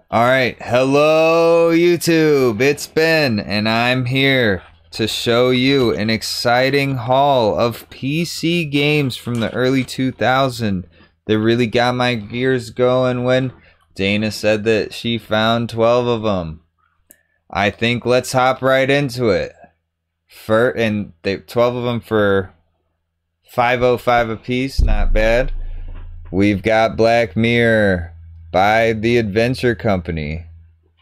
Alright, hello YouTube, it's Ben, and I'm here to show you an exciting haul of PC games from the early 2000s that really got my gears going when Dana said that she found 12 of them. I think let's hop right into it. 12 of them for $5.05 a piece, not bad. We've got Black Mirror by the Adventure Company.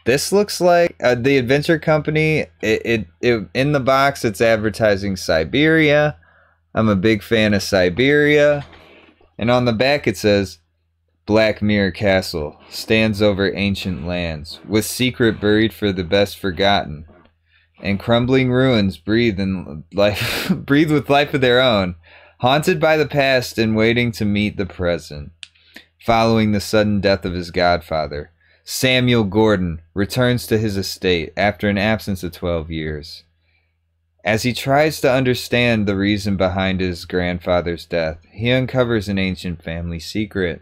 This looks like the Adventure Company. It in the box it's advertising Siberia. I'm a big fan of Siberia. And on the back it says Black Mirror Castle stands over ancient lands, with secret buried for the best forgotten, and crumbling ruins breathe with life of their own, haunted by the past and waiting to meet the present. Following the sudden death of his godfather, Samuel Gordon returns to his estate after an absence of 12 years. As he tries to understand the reason behind his grandfather's death, he uncovers an ancient family secret.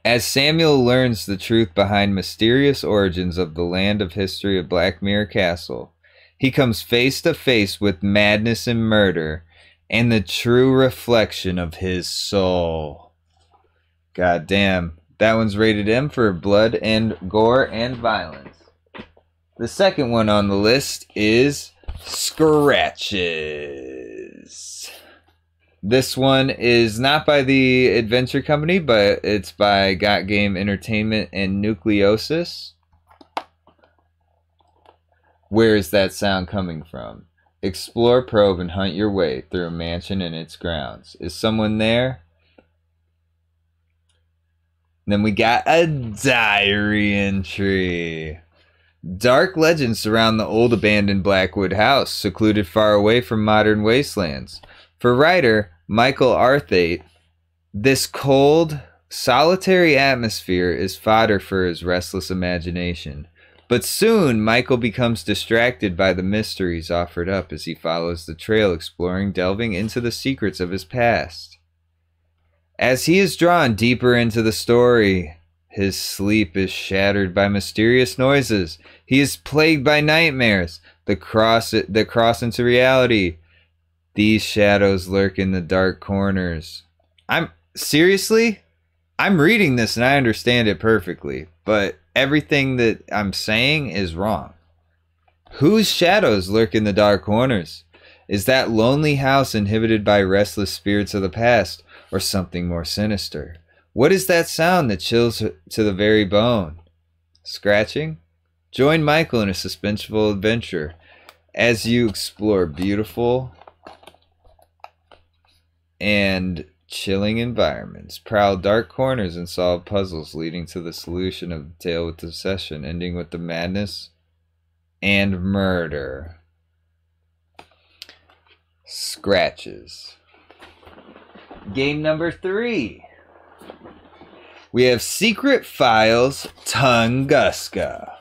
As Samuel learns the truth behind mysterious origins of the land of history of Black Mirror Castle, he comes face to face with madness and murder and the true reflection of his soul. God damn, that one's rated M for blood and gore and violence. The second one on the list is Scratches. This one is not by the Adventure Company, but it's by Got Game Entertainment and Nucleosis. Where is that sound coming from? Explore, probe, and hunt your way through a mansion and its grounds. Is someone there? Then we got a diary entry. Dark legends surround the old abandoned Blackwood house, secluded far away from modern wastelands. For writer Michael Arthate, this cold, solitary atmosphere is fodder for his restless imagination. But soon, Michael becomes distracted by the mysteries offered up as he follows the trail, exploring, delving into the secrets of his past. As he is drawn deeper into the story, his sleep is shattered by mysterious noises. He is plagued by nightmares that cross into reality. These shadows lurk in the dark corners. I'm reading this and I understand it perfectly, but everything that I'm saying is wrong. Whose shadows lurk in the dark corners? Is that lonely house inhabited by restless spirits of the past, or something more sinister? What is that sound that chills to the very bone? Scratching? Join Michael in a suspenseful adventure as you explore beautiful and chilling environments, prowl dark corners, and solve puzzles leading to the solution of the tale with obsession, ending with the madness and murder. Scratches. Game number 3. We have Secret Files Tunguska.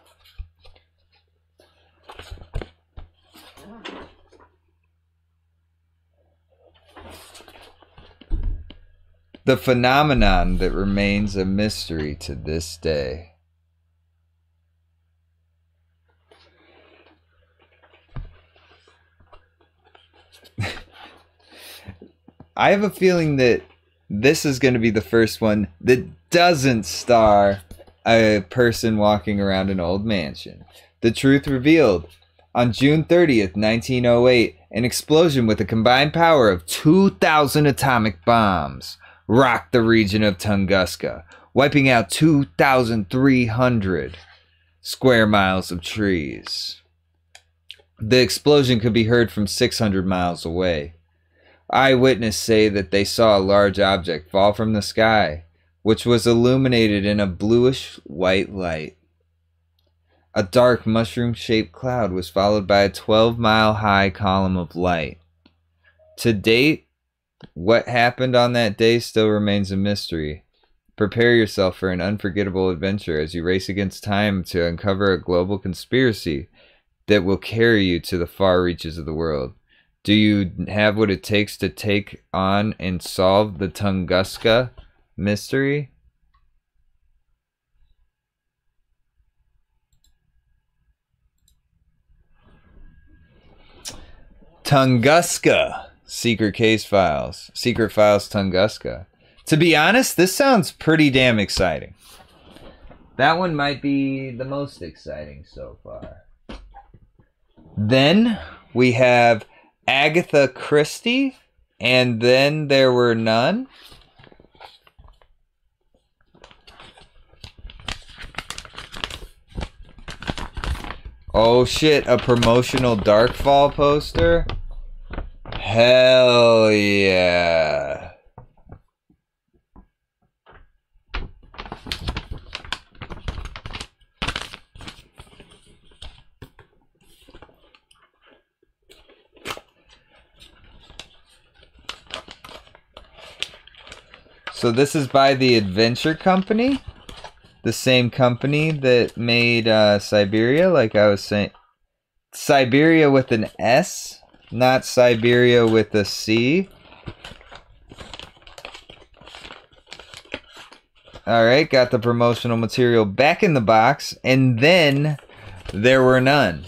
The phenomenon that remains a mystery to this day. I have a feeling that this is going to be the first one that doesn't star a person walking around an old mansion. The truth revealed. On June 30th, 1908, an explosion with a combined power of 2,000 atomic bombs rocked the region of Tunguska, wiping out 2,300 square miles of trees. The explosion could be heard from 600 miles away. Eyewitnesses say that they saw a large object fall from the sky, which was illuminated in a bluish-white light. A dark mushroom-shaped cloud was followed by a 12-mile-high column of light. To date, what happened on that day still remains a mystery. Prepare yourself for an unforgettable adventure as you race against time to uncover a global conspiracy that will carry you to the far reaches of the world. Do you have what it takes to take on and solve the Tunguska mystery? Tunguska. Secret Case Files. Secret Files Tunguska. To be honest, this sounds pretty damn exciting. That one might be the most exciting so far. Then we have Agatha Christie, and Then There Were None. Oh shit, a promotional Darkfall poster? Hell yeah. So this is by the Adventure Company. The same company that made Siberia, like I was saying. Siberia with an S, not Siberia with a C. Alright, got the promotional material back in the box. And Then There Were None.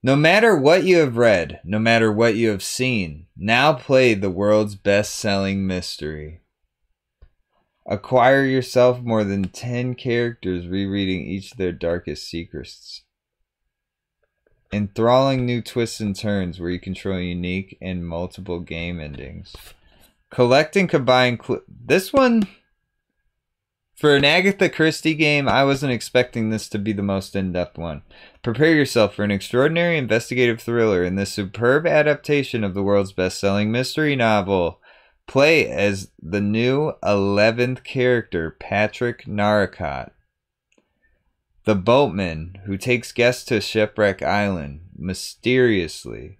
No matter what you have read, no matter what you have seen, now play the world's best-selling mystery. Acquire yourself more than 10 characters rereading each of their darkest secrets. Enthralling new twists and turns where you control unique and multiple game endings. Collect and combine this one, for an Agatha Christie game, I wasn't expecting this to be the most in-depth one. Prepare yourself for an extraordinary investigative thriller in this superb adaptation of the world's best-selling mystery novel. Play as the new 11th character, Patrick Narracott, the boatman who takes guests to Shipwreck Island. Mysteriously,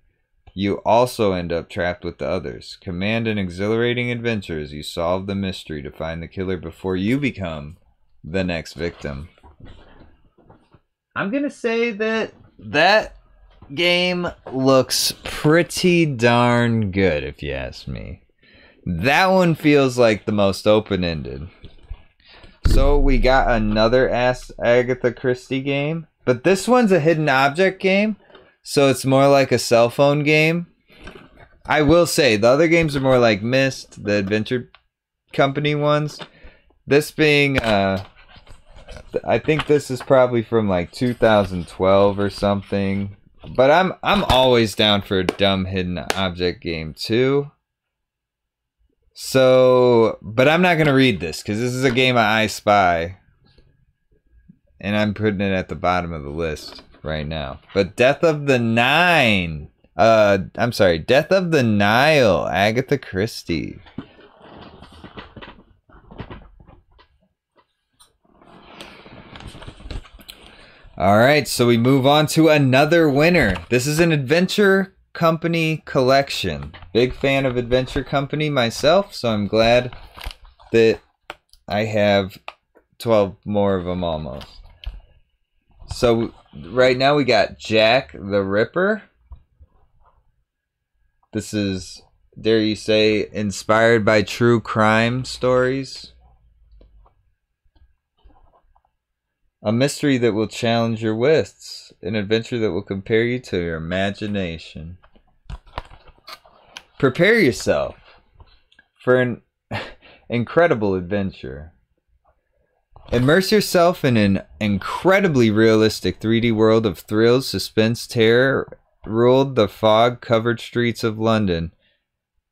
you also end up trapped with the others. Command an exhilarating adventure as you solve the mystery to find the killer before you become the next victim. I'm gonna say that that game looks pretty darn good, if you ask me. That one feels like the most open-ended. So we got another Agatha Christie game. But this one's a hidden object game. So it's more like a cell phone game. I will say, the other games are more like Myst, the Adventure Company ones. This being, I think this is probably from like 2012 or something. But I'm always down for a dumb hidden object game too. So, but I'm not going to read this because this is a game I spy. And I'm putting it at the bottom of the list right now. But Death of the Nile, Agatha Christie. Alright, so we move on to another winner. This is an Adventure Company collection. Big fan of Adventure Company myself, so I'm glad that I have 12 more of them almost. So right now we got Jack the Ripper. This is, dare you say, inspired by true crime stories. A mystery that will challenge your wits. An adventure that will compare you to your imagination. Prepare yourself for an incredible adventure. Immerse yourself in an incredibly realistic 3D world of thrills, suspense, terror ruled the fog-covered streets of London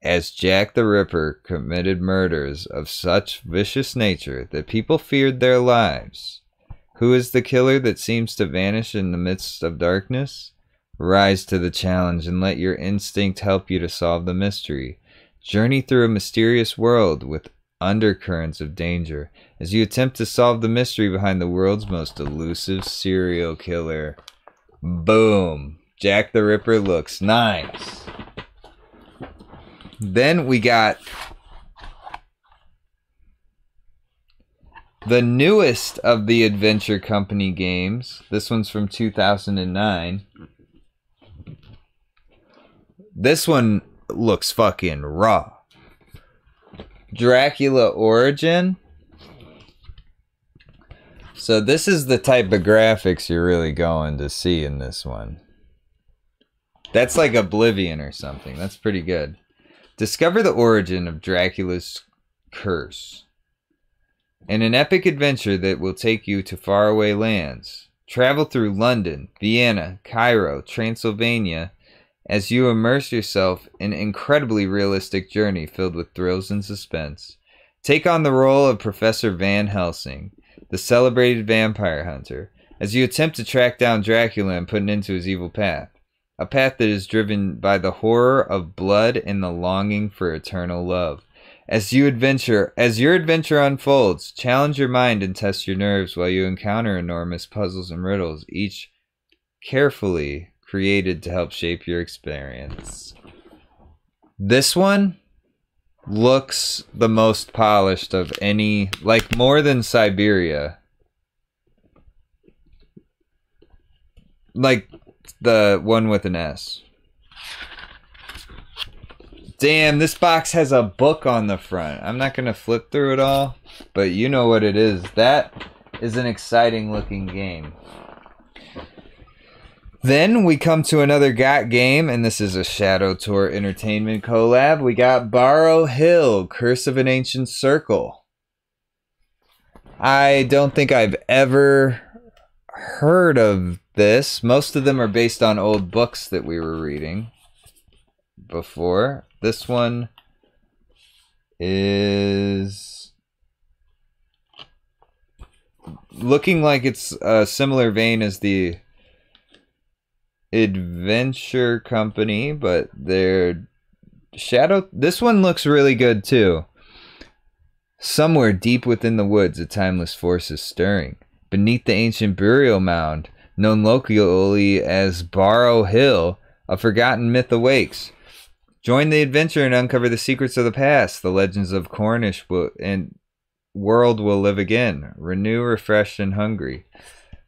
as Jack the Ripper committed murders of such vicious nature that people feared their lives. Who is the killer that seems to vanish in the midst of darkness? Rise to the challenge and let your instinct help you to solve the mystery. Journey through a mysterious world with undercurrents of danger as you attempt to solve the mystery behind the world's most elusive serial killer. Boom! Jack the Ripper looks nice. Then we got the newest of the Adventure Company games. This one's from 2009. This one looks fucking raw. Dracula Origin. So this is the type of graphics you're really going to see in this one. That's like Oblivion or something. That's pretty good. Discover the origin of Dracula's curse. In an epic adventure that will take you to faraway lands. Travel through London, Vienna, Cairo, Transylvania, as you immerse yourself in an incredibly realistic journey filled with thrills and suspense. Take on the role of Professor Van Helsing, the celebrated vampire hunter, as you attempt to track down Dracula and put an end to his evil path. A path that is driven by the horror of blood and the longing for eternal love. As your adventure unfolds, challenge your mind and test your nerves while you encounter enormous puzzles and riddles, each carefully created to help shape your experience. This one looks the most polished of any, like more than Siberia. Like the one with an S. Damn, this box has a book on the front. I'm not going to flip through it all, but you know what it is. That is an exciting looking game. Then we come to another GOT game, and this is a Shadow Tour Entertainment collab. We got Barrow Hill, Curse of an Ancient Circle. I don't think I've ever heard of this. Most of them are based on old books that we were reading before. This one is looking like it's a similar vein as the Adventure Company, but they're Shadow. This one looks really good too. Somewhere deep within the woods, a timeless force is stirring. Beneath the ancient burial mound, known locally as Barrow Hill, a forgotten myth awakes. Join the adventure and uncover the secrets of the past. The legends of Cornish world will live again. Renew, refreshed, and hungry.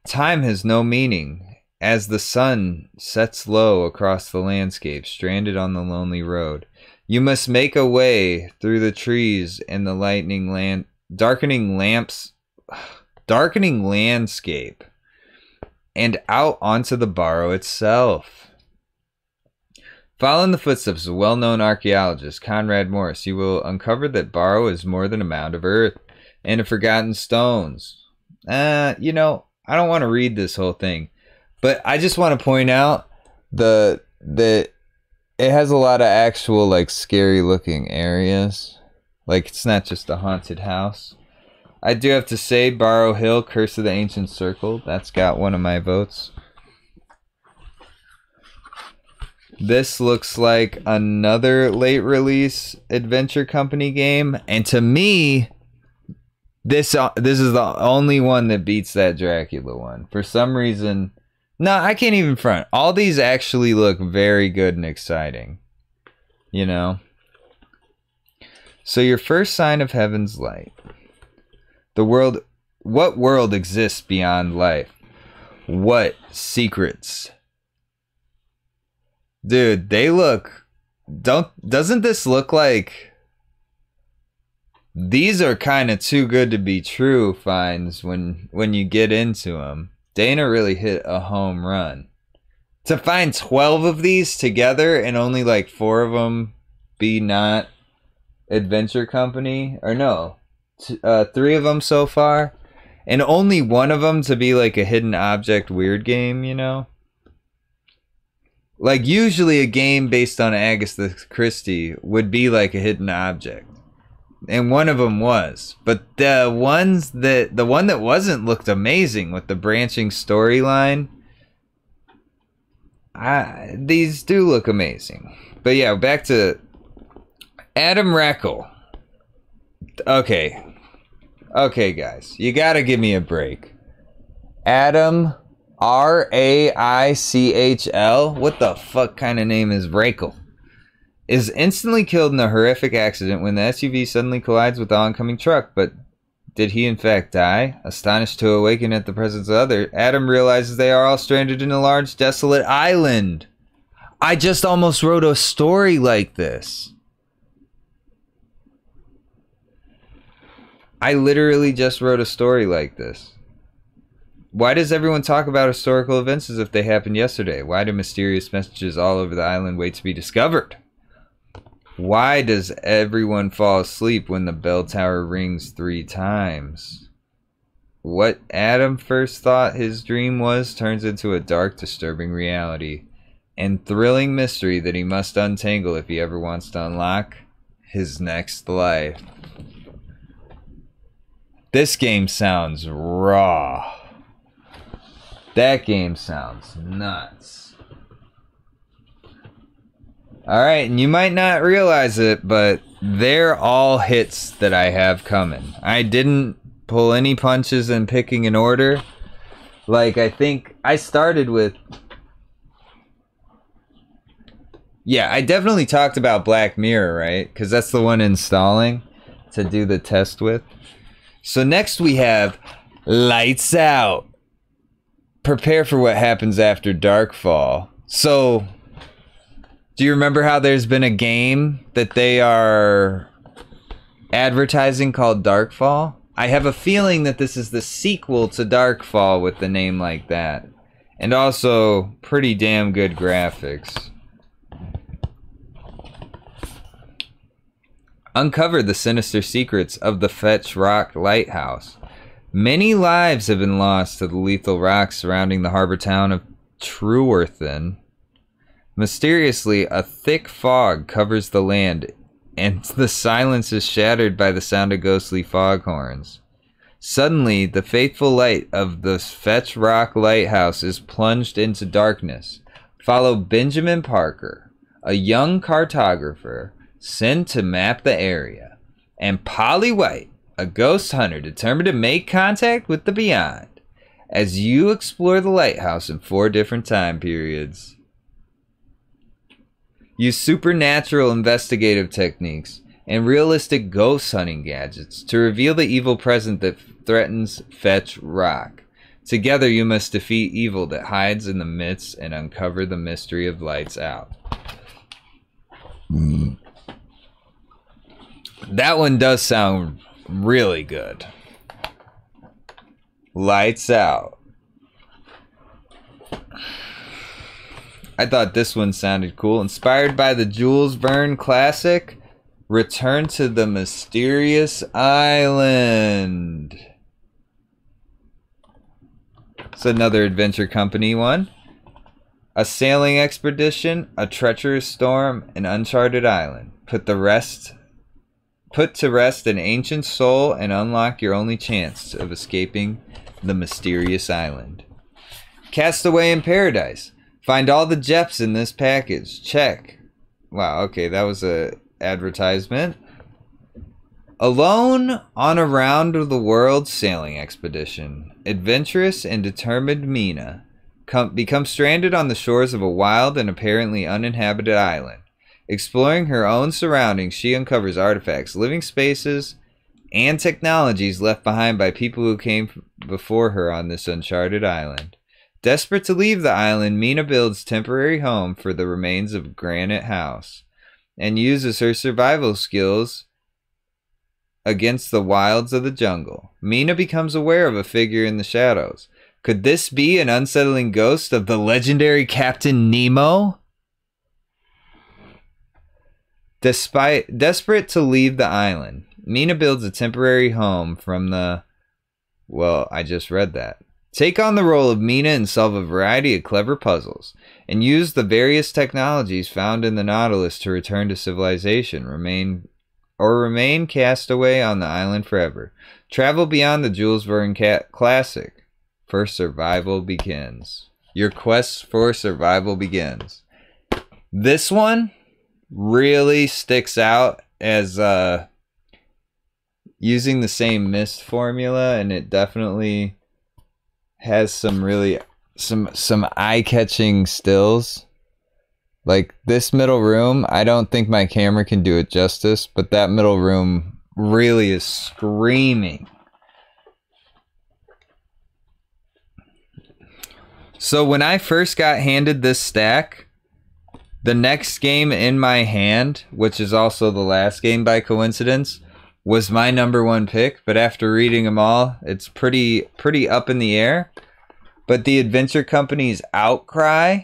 Time has no meaning. As the sun sets low across the landscape, stranded on the lonely road, you must make a way through the trees and the darkening landscape, and out onto the Barrow itself. Follow in the footsteps of well-known archaeologist Conrad Morris. You will uncover that Barrow is more than a mound of earth and of forgotten stones. You know, I don't want to read this whole thing, but I just want to point out that it has a lot of actual, like, scary-looking areas. Like, it's not just a haunted house. I do have to say, Barrow Hill, Curse of the Ancient Circle, that's got one of my votes. This looks like another late release Adventure Company game, and to me, this is the only one that beats that Dracula one. For some reason, no, I can't even front. All these actually look very good and exciting, you know. So your first sign of heaven's light. What world exists beyond life? What secrets? Dude, doesn't this look like these are kind of too good to be true finds when you get into them. Dana really hit a home run. To find 12 of these together and only like 4 of them be not Adventure Company, or no, 3 of them so far, and only one of them to be like a hidden object weird game, you know? Like, usually a game based on Agatha Christie would be like a hidden object. And one of them was. But the one that wasn't looked amazing with the branching storyline. These do look amazing. But yeah, back to Adam Rackle. Okay. Okay, guys. You gotta give me a break. Adam Raichl? What the fuck kind of name is Rackle? Is instantly killed in a horrific accident when the SUV suddenly collides with the oncoming truck. But did he in fact die? Astonished to awaken at the presence of others, Adam realizes they are all stranded in a large, desolate island. I just almost wrote a story like this. I literally just wrote a story like this. Why does everyone talk about historical events as if they happened yesterday? Why do mysterious messages all over the island wait to be discovered? Why does everyone fall asleep when the bell tower rings 3 times? What Adam first thought his dream was turns into a dark, disturbing reality and thrilling mystery that he must untangle if he ever wants to unlock his next life. This game sounds raw. That game sounds nuts. Alright, and you might not realize it, but they're all hits that I have coming. I didn't pull any punches in picking an order. Like, I think I started with... Yeah, I definitely talked about Black Mirror, right? Because that's the one installing to do the test with. So next we have Lights Out. Prepare for what happens after Darkfall. So, do you remember how there's been a game that they are advertising called Darkfall? I have a feeling that this is the sequel to Darkfall with the name like that. And also, pretty damn good graphics. Uncover the sinister secrets of the Fetch Rock Lighthouse. Many lives have been lost to the lethal rocks surrounding the harbor town of Truerthen. Mysteriously, a thick fog covers the land, and the silence is shattered by the sound of ghostly foghorns. Suddenly, the faithful light of the Fetch Rock Lighthouse is plunged into darkness. Follow Benjamin Parker, a young cartographer sent to map the area, and Polly White, a ghost hunter determined to make contact with the beyond, as you explore the lighthouse in 4 different time periods. Use supernatural investigative techniques and realistic ghost hunting gadgets to reveal the evil presence that threatens Fetch Rock. Together you must defeat evil that hides in the midst and uncover the mystery of Lights Out. That one does sound really good. Lights Out. I thought this one sounded cool. Inspired by the Jules Verne classic, Return to the Mysterious Island. It's another Adventure Company one. A sailing expedition, a treacherous storm, an uncharted island. Put to rest an ancient soul and unlock your only chance of escaping the mysterious island. Castaway in Paradise. Find all the gems in this package. Check. Wow, okay, that was a advertisement. Alone on a round of the world sailing expedition, adventurous and determined Mina becomes stranded on the shores of a wild and apparently uninhabited island. Exploring her own surroundings, she uncovers artifacts, living spaces, and technologies left behind by people who came before her on this uncharted island. Desperate to leave the island, Mina builds temporary home for the remains of Granite House and uses her survival skills against the wilds of the jungle. Mina becomes aware of a figure in the shadows. Could this be an unsettling ghost of the legendary Captain Nemo? Desperate to leave the island, Mina builds a temporary home from the... Well, I just read that. Take on the role of Mina and solve a variety of clever puzzles, and use the various technologies found in the Nautilus to return to civilization, remain castaway on the island forever. Travel beyond the Jules Verne classic, for survival begins. Your quest for survival begins. This one really sticks out as using the same Myst formula, and it definitely has some really some eye-catching stills. Like this middle room, I don't think my camera can do it justice, but that middle room really is screaming. So when I first got handed this stack, the next game in my hand, which is also the last game by coincidence, was my #1 pick, but after reading them all, it's pretty up in the air. but the Adventure Company's Outcry.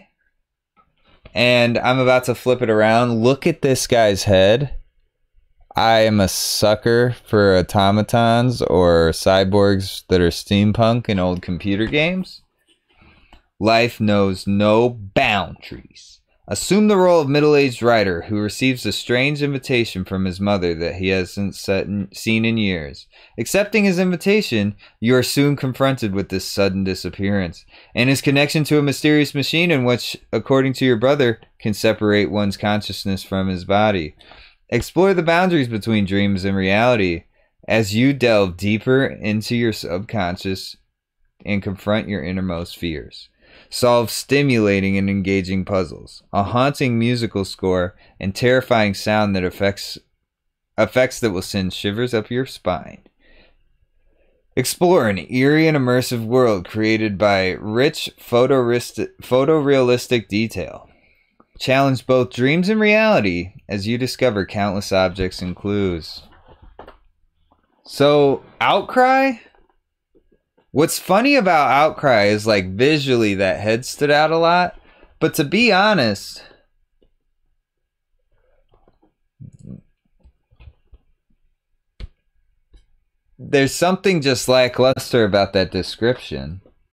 And I'm about to flip it around. Look at this guy's head. I am a sucker for automatons or cyborgs that are steampunk in old computer games. Life knows no boundaries. Assume the role of middle-aged writer who receives a strange invitation from his mother that he hasn't seen in years. Accepting his invitation, you are soon confronted with this sudden disappearance and his connection to a mysterious machine in which, according to your brother, can separate one's consciousness from his body. Explore the boundaries between dreams and reality as you delve deeper into your subconscious and confront your innermost fears. Solve stimulating and engaging puzzles, a haunting musical score, and terrifying sound that effects that will send shivers up your spine. Explore an eerie and immersive world created by rich photorealistic detail. Challenge both dreams and reality as you discover countless objects and clues. So, Outcry? What's funny about Outcry is, like, visually that head stood out a lot. But to be honest, there's something just lackluster about that description.